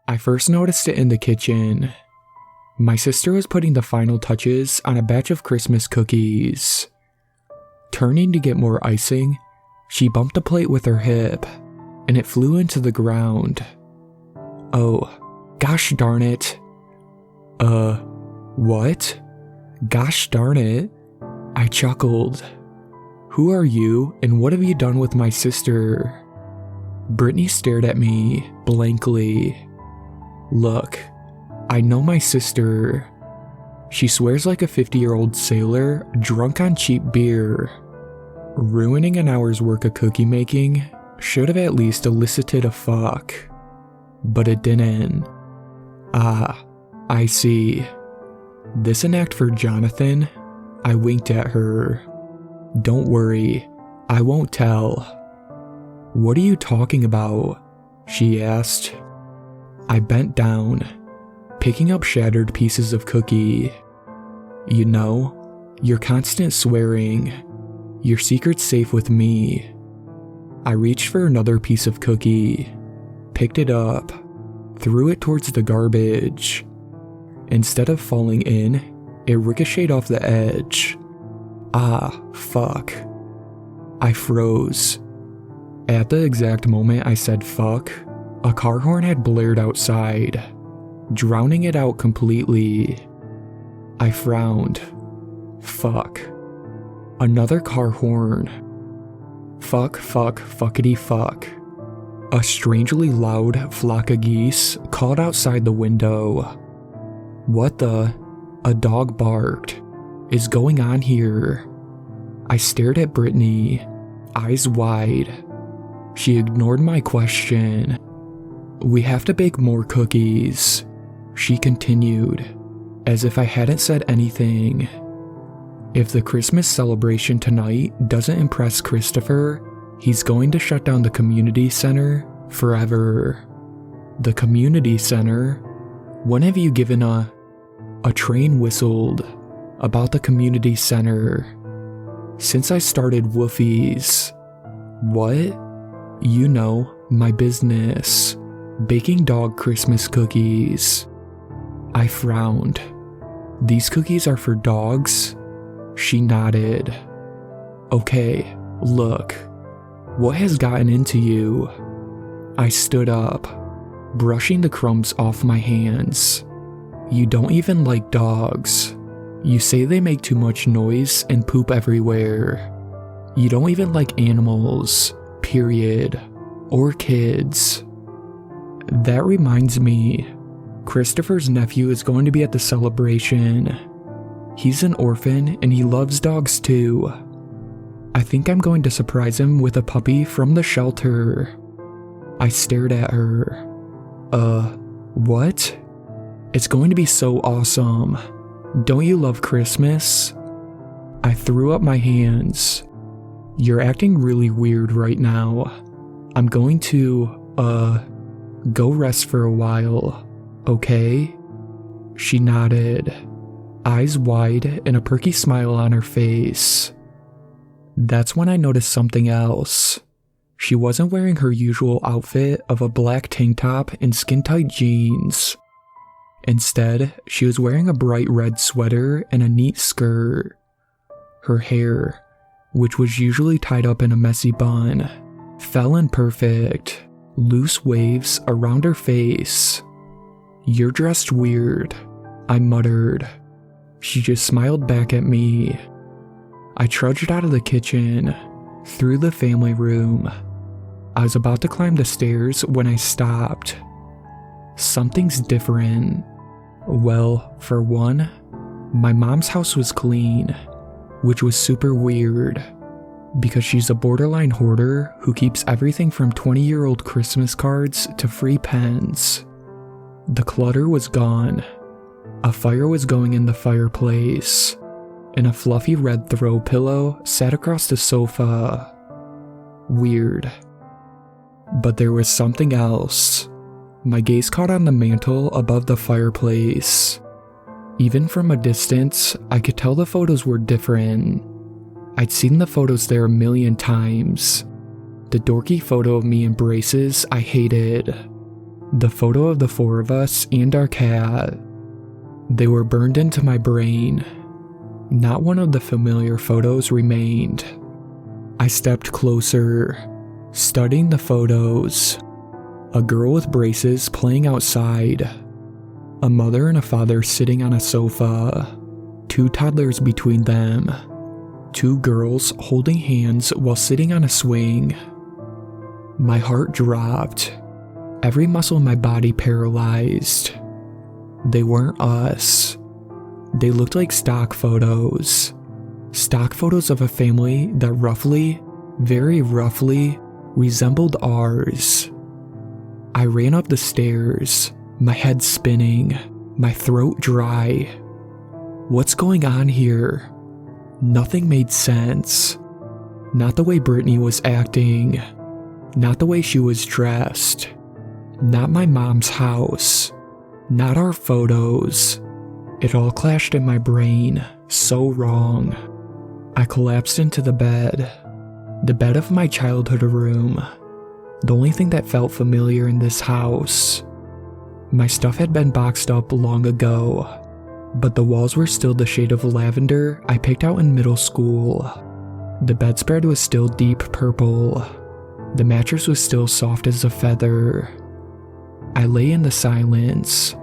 I first noticed it in the kitchen. My sister was putting the final touches on a batch of Christmas cookies. Turning to get more icing, she bumped a plate with her hip, and it flew into the ground. Oh, gosh darn it. What? Gosh darn it. I chuckled. Who are you, and what have you done with my sister? Brittany stared at me blankly. Look, I know my sister. She swears like a 50-year-old sailor drunk on cheap beer. Ruining an hour's work of cookie making should have at least elicited a fuck. But it didn't. Ah, I see. This an act for Jonathan? I winked at her. Don't worry, I won't tell. What are you talking about? She asked. I bent down, picking up shattered pieces of cookie. You know, your constant swearing, your secret's safe with me. I reached for another piece of cookie, picked it up, threw it towards the garbage. Instead of falling in, it ricocheted off the edge. Ah, fuck. I froze. At the exact moment I said fuck, a car horn had blared outside, drowning it out completely. I frowned. Fuck. Another car horn. Fuck, fuck, fuckity fuck. A strangely loud flock of geese called outside the window. What the? A dog barked. Is going on here? I stared at Brittany, eyes wide. She ignored my question. We have to bake more cookies, she continued, as if I hadn't said anything. If the Christmas celebration tonight doesn't impress Christopher, he's going to shut down the community center forever. The community center? When have you given a train whistled about the community center? Since I started Woofies. What? You know, my business. Baking dog Christmas cookies. I frowned. These cookies are for dogs? She nodded. Okay, look. What has gotten into you? I stood up, brushing the crumbs off my hands. You don't even like dogs. You say they make too much noise and poop everywhere. You don't even like animals, period. Or kids. That reminds me, Christopher's nephew is going to be at the celebration. He's an orphan and he loves dogs too. I think I'm going to surprise him with a puppy from the shelter. I stared at her. What? It's going to be so awesome. Don't you love Christmas? I threw up my hands. You're acting really weird right now. I'm going to, go rest for a while, okay? She nodded, eyes wide and a perky smile on her face. That's when I noticed something else. She wasn't wearing her usual outfit of a black tank top and skin-tight jeans. Instead, she was wearing a bright red sweater and a neat skirt. Her hair, which was usually tied up in a messy bun, fell in perfect, loose waves around her face. You're dressed weird, I muttered. She just smiled back at me. I trudged out of the kitchen, through the family room. I was about to climb the stairs when I stopped. Something's different. Well, for one, my mom's house was clean, which was super weird, because she's a borderline hoarder who keeps everything from 20-year-old Christmas cards to free pens. The clutter was gone. A fire was going in the fireplace, and a fluffy red throw pillow sat across the sofa. Weird. But there was something else. My gaze caught on the mantle above the fireplace. Even from a distance, I could tell the photos were different. I'd seen the photos there a million times. The dorky photo of me in braces I hated. The photo of the 4 of us and our cat. They were burned into my brain. Not one of the familiar photos remained. I stepped closer, studying the photos. A girl with braces playing outside. A mother and a father sitting on a sofa. 2 toddlers between them. 2 girls holding hands while sitting on a swing. My heart dropped. Every muscle in my body paralyzed. They weren't us. They looked like stock photos. Stock photos of a family that roughly, very roughly, resembled ours. I ran up the stairs, my head spinning, my throat dry. What's going on here? Nothing made sense. Not the way Brittany was acting. Not the way she was dressed. Not my mom's house. Not our photos. It all clashed in my brain, so wrong. I collapsed into the bed of my childhood room. The only thing that felt familiar in this house. My stuff had been boxed up long ago, but the walls were still the shade of lavender I picked out in middle school. The bedspread was still deep purple. The mattress was still soft as a feather. I lay in the silence.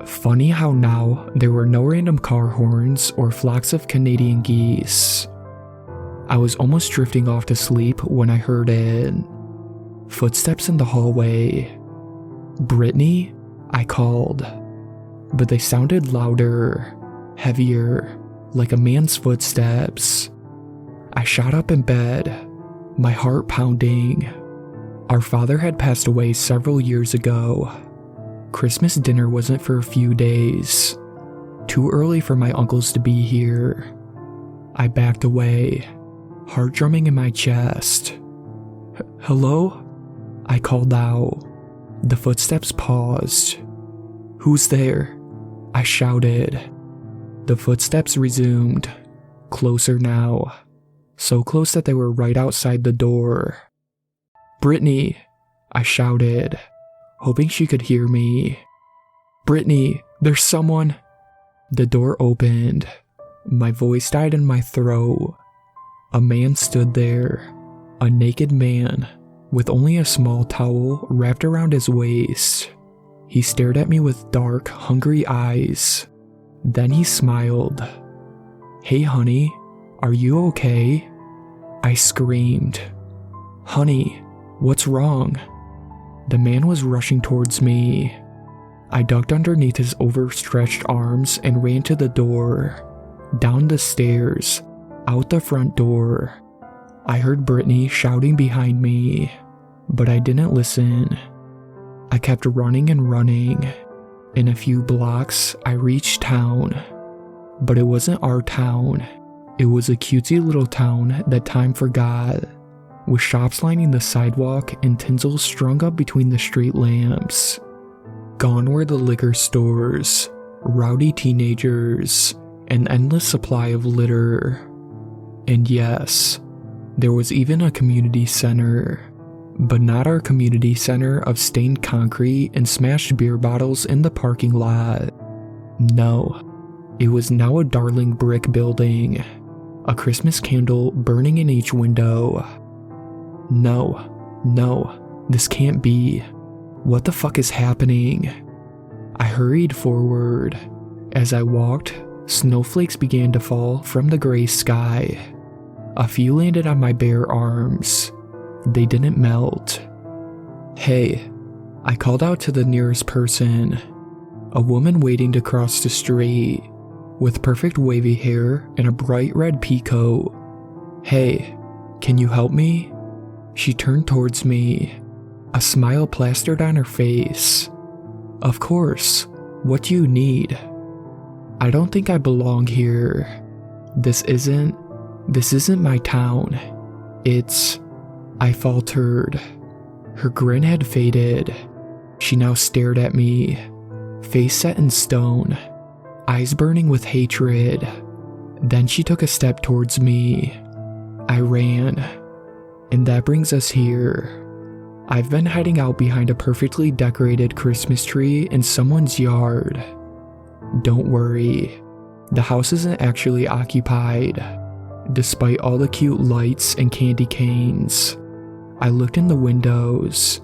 Funny how now there were no random car horns or flocks of Canadian geese. I was almost drifting off to sleep when I heard it. Footsteps in the hallway. Brittany, I called. But they sounded louder, heavier, like a man's footsteps. I shot up in bed, my heart pounding. Our father had passed away several years ago. Christmas dinner wasn't for a few days. Too early for my uncles to be here. I backed away, heart drumming in my chest. Hello? I called out. The footsteps paused. Who's there? I shouted. The footsteps resumed, closer now, so close that they were right outside the door. Brittany, I shouted, hoping she could hear me. Brittany, there's someone. The door opened. My voice died in my throat. A man stood there, a naked man, with only a small towel wrapped around his waist. He stared at me with dark, hungry eyes. Then he smiled. Hey honey, are you okay? I screamed. Honey, what's wrong? The man was rushing towards me. I ducked underneath his overstretched arms and ran to the door. Down the stairs, out the front door. I heard Brittany shouting behind me, but I didn't listen. I kept running and running. In a few blocks, I reached town. But it wasn't our town. It was a cutesy little town that time forgot, with shops lining the sidewalk and tinsel strung up between the street lamps. Gone were the liquor stores, rowdy teenagers, an endless supply of litter. And yes, there was even a community center. But not our community center of stained concrete and smashed beer bottles in the parking lot. No, it was now a darling brick building, a Christmas candle burning in each window. No, this can't be. What the fuck is happening? I hurried forward. As I walked, snowflakes began to fall from the gray sky. A few landed on my bare arms. They didn't melt. Hey, I called out to the nearest person. A woman waiting to cross the street, with perfect wavy hair and a bright red peacoat. Hey, can you help me? She turned towards me, a smile plastered on her face. Of course, what do you need? I don't think I belong here. This isn't my town. I faltered. Her grin had faded. She now stared at me, face set in stone, eyes burning with hatred. Then she took a step towards me. I ran. And that brings us here. I've been hiding out behind a perfectly decorated Christmas tree in someone's yard. Don't worry, the house isn't actually occupied, despite all the cute lights and candy canes. I looked in the windows.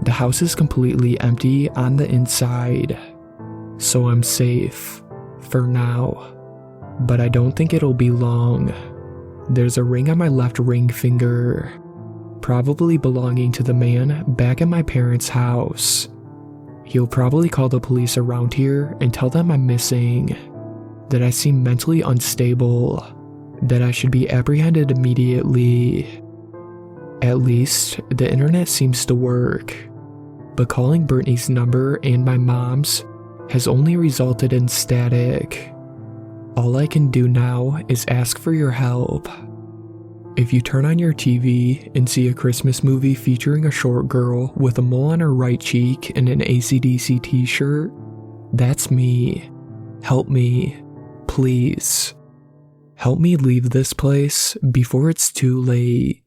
The house is completely empty on the inside, so I'm safe, for now. But I don't think it'll be long. There's a ring on my left ring finger, probably belonging to the man back at my parents' house. He'll probably call the police around here and tell them I'm missing, that I seem mentally unstable, that I should be apprehended immediately. At least, the internet seems to work, but calling Brittany's number and my mom's has only resulted in static. All I can do now is ask for your help. If you turn on your TV and see a Christmas movie featuring a short girl with a mole on her right cheek and an AC/DC t-shirt, that's me. Help me, please. Help me leave this place before it's too late.